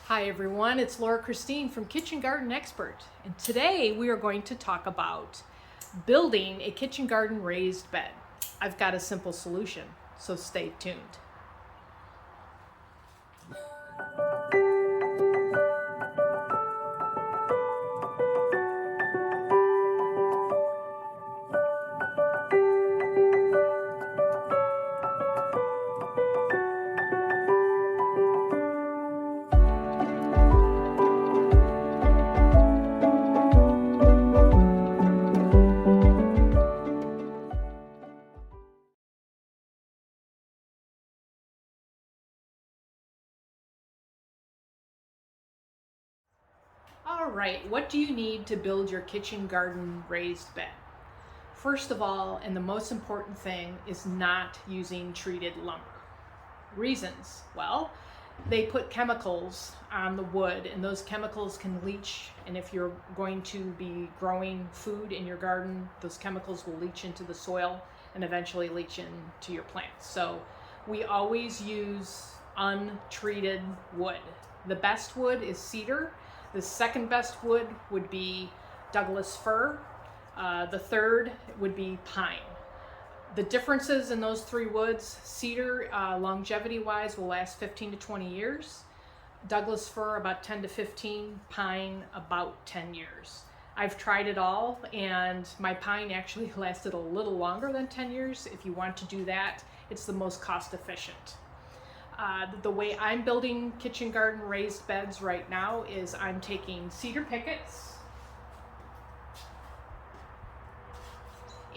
Hi everyone, it's Laura Christine from Kitchen Garden Expert, and today we are going to talk about building a kitchen garden raised bed. I've got a simple solution, so stay tuned. All right, what do you need to build your kitchen garden raised bed? First of all, and the most important thing, is not using treated lumber. Reasons? Well, they put chemicals on the wood and those chemicals can leach, and if you're going to be growing food in your garden, those chemicals will leach into the soil and eventually leach into your plants. So we always use untreated wood. The best wood is cedar. The second best wood would be Douglas fir. The third would be pine. The differences in those three woods: cedar, longevity-wise, will last 15 to 20 years. Douglas fir, about 10 to 15. Pine, about 10 years. I've tried it all, and my pine actually lasted a little longer than 10 years. If you want to do that, it's the most cost efficient. The way I'm building kitchen garden raised beds right now is I'm taking cedar pickets,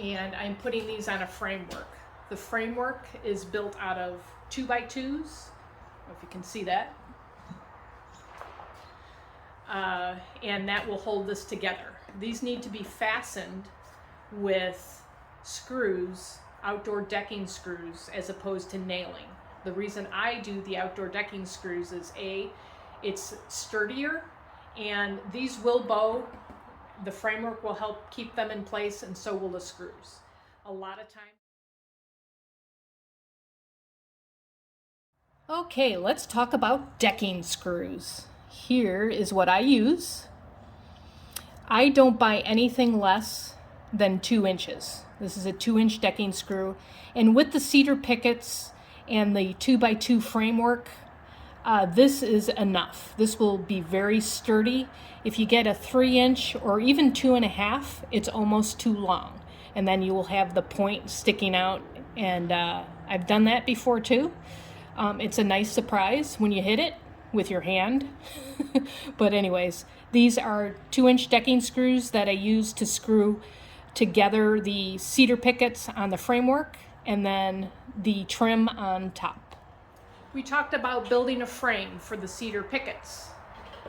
and I'm putting these on a framework. The framework is built out of 2x2s. I don't know if you can see that. And that will hold this together. These need to be fastened with screws, outdoor decking screws, as opposed to nailing. The reason I do the outdoor decking screws is it's sturdier, and these will bow. The framework will help keep them in place, and so will the screws. A lot of times. Okay, let's talk about decking screws. Here is what I use. I don't buy anything less than 2 inches. This is a 2-inch decking screw, and with the cedar pickets and the 2x2 framework, this is enough. This will be very sturdy. If you get a 3-inch or even 2.5, it's almost too long, and then you will have the point sticking out, and I've done that before too. It's a nice surprise when you hit it with your hand. But anyways, these are 2-inch decking screws that I use to screw together the cedar pickets on the framework and then the trim on top. We talked about building a frame for the cedar pickets.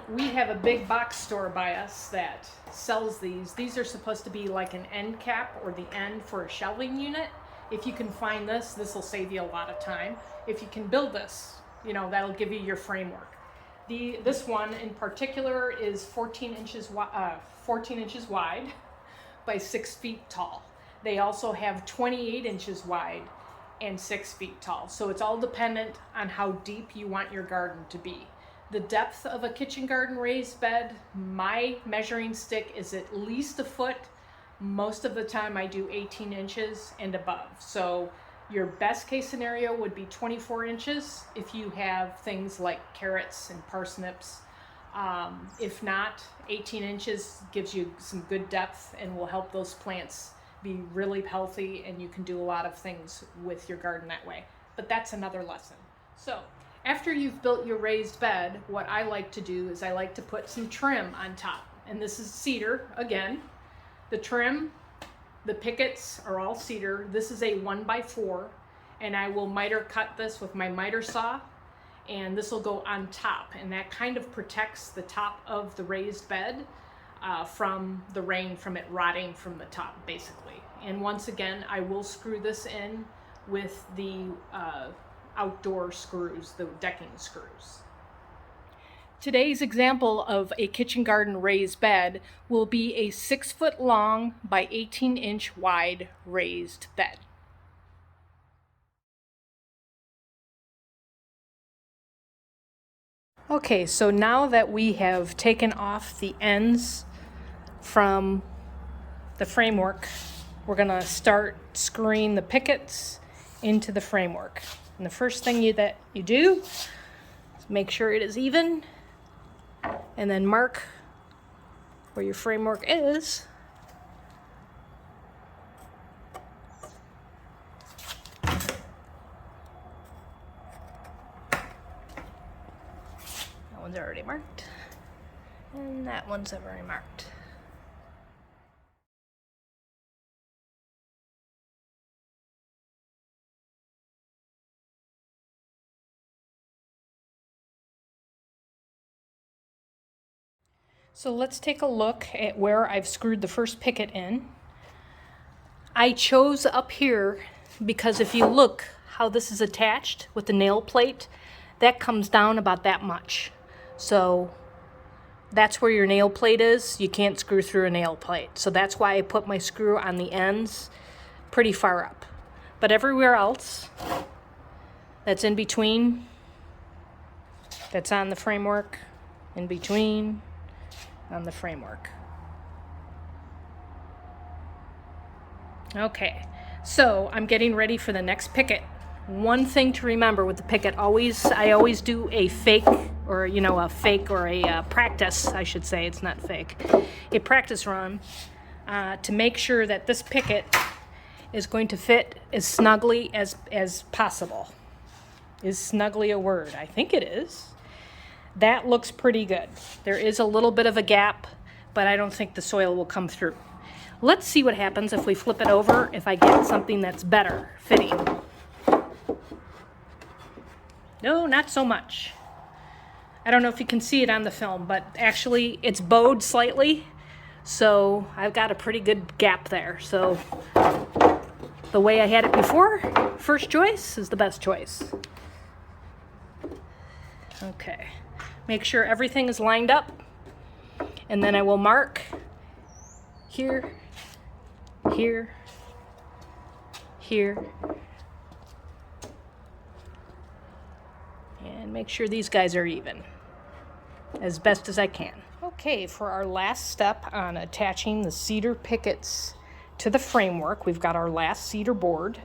We have a big box store by us that sells these. These are supposed to be like an end cap, or the end for a shelving unit. If you can find this, this will save you a lot of time. If you can build this, that'll give you your framework. This one in particular is 14 inches wide by 6 feet tall. They also have 28 inches wide and 6 feet tall. So it's all dependent on how deep you want your garden to be. The depth of a kitchen garden raised bed, my measuring stick is at least a foot. Most of the time I do 18 inches and above. So your best case scenario would be 24 inches if you have things like carrots and parsnips. If not, 18 inches gives you some good depth and will help those plants be really healthy, and you can do a lot of things with your garden that way. But that's another lesson. So after you've built your raised bed, what I like to do is I like to put some trim on top. And this is cedar again. The trim, the pickets are all cedar. This is a 1x4, and I will miter cut this with my miter saw, and this will go on top, and that kind of protects the top of the raised bed from the rain, from it rotting from the top, basically. And once again, I will screw this in with the outdoor screws, the decking screws. Today's example of a kitchen garden raised bed will be a 6-foot long by 18-inch wide raised bed. Okay, so now that we have taken off the ends from the framework, we're gonna start screwing the pickets into the framework. And the first thing that you do is make sure it is even, and then mark where your framework is. That one's already marked, and that one's already marked. So let's take a look at where I've screwed the first picket in. I chose up here because if you look how this is attached with the nail plate, that comes down about that much. So that's where your nail plate is. You can't screw through a nail plate. So that's why I put my screw on the ends pretty far up. But everywhere else that's in between, that's on the framework, in between, on the framework. Okay, so I'm getting ready for the next picket. One thing to remember with the picket, I always do a fake, or a fake or a practice, I should say, it's not fake, a practice run to make sure that this picket is going to fit as snugly as possible. Is snugly a word? I think it is. That looks pretty good. There is a little bit of a gap, but I don't think the soil will come through. Let's see what happens if we flip it over, if I get something that's better fitting. No, not so much. I don't know if you can see it on the film, but actually it's bowed slightly, so I've got a pretty good gap there. So the way I had it before, first choice is the best choice. Okay, make sure everything is lined up, and then I will mark here, here, here, and make sure these guys are even as best as I can. Okay, for our last step on attaching the cedar pickets to the framework, we've got our last cedar board,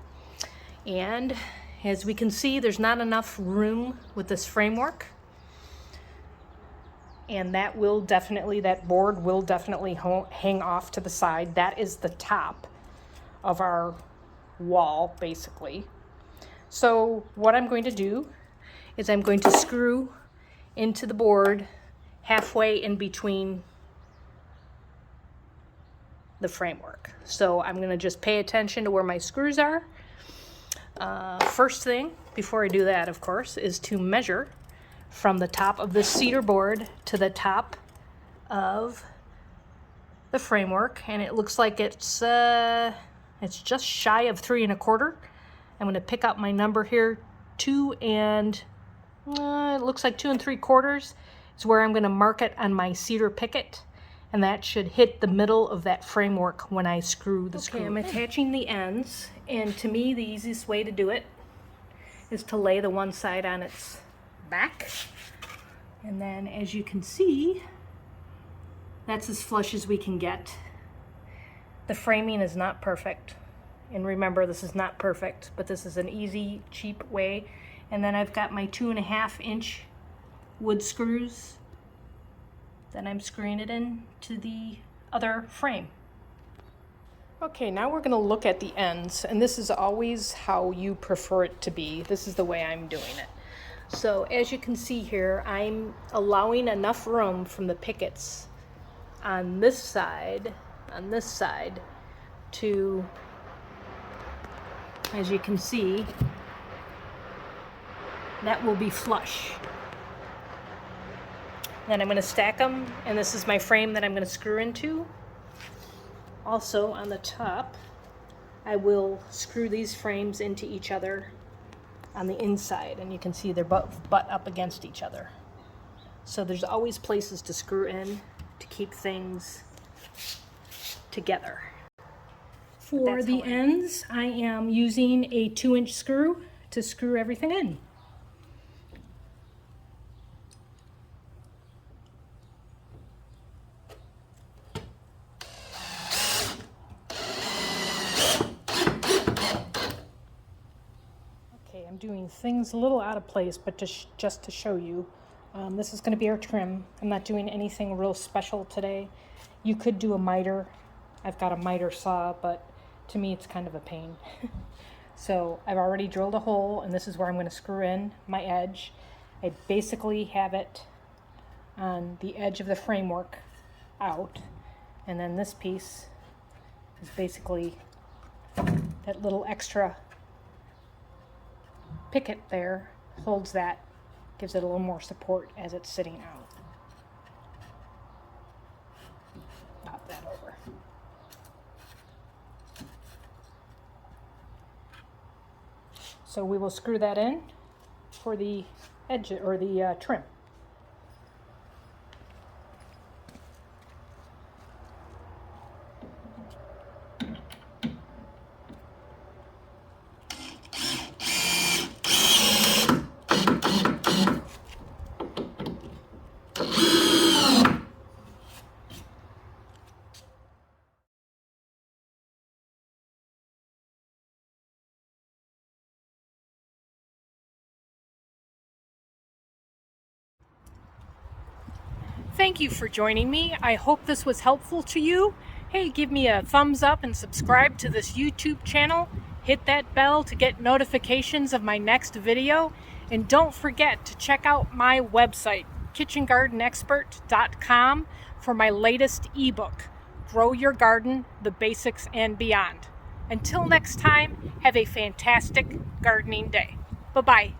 and as we can see, there's not enough room with this framework, and that board will definitely hang off to the side. That is the top of our wall, basically. So what I'm going to do is I'm going to screw into the board halfway in between the framework. So I'm going to just pay attention to where my screws are. First thing, before I do that, of course, is to measure from the top of the cedar board to the top of the framework, and it looks like it's just shy of 3 1/4. I'm going to pick up my number here, it looks like 2 3/4 is where I'm going to mark it on my cedar picket, and that should hit the middle of that framework when I screw the screw. Okay, I'm attaching the ends, and to me the easiest way to do it is to lay the one side on its back, and then as you can see, that's as flush as we can get. The framing is not perfect, and remember, this is not perfect, but this is an easy, cheap way. And then I've got my 2 1/2 inch wood screws that I'm screwing it in to the other frame. Okay, now we're going to look at the ends, and this is always how you prefer it to be. This is the way I'm doing it. So as you can see here, I'm allowing enough room from the pickets on this side, to, as you can see, that will be flush. Then I'm going to stack them, and this is my frame that I'm going to screw into. Also on the top, I will screw these frames into each other on the inside, and you can see they're both butt up against each other. So there's always places to screw in to keep things together. For the ends, I am using a 2-inch screw to screw everything in. I'm doing things a little out of place, but just to show you. This is going to be our trim. I'm not doing anything real special today. You could do a miter. I've got a miter saw, but to me it's kind of a pain. So I've already drilled a hole, and this is where I'm going to screw in my edge. I basically have it on the edge of the framework out, and then this piece is basically that little extra picket there holds that, gives it a little more support as it's sitting out. Pop that over. So we will screw that in for the edge or the trim. Thank you for joining me. I hope this was helpful to you. Hey, give me a thumbs up and subscribe to this YouTube channel. Hit that bell to get notifications of my next video. And don't forget to check out my website, kitchengardenexpert.com, for my latest ebook, Grow Your Garden, The Basics and Beyond. Until next time, have a fantastic gardening day. Bye-bye.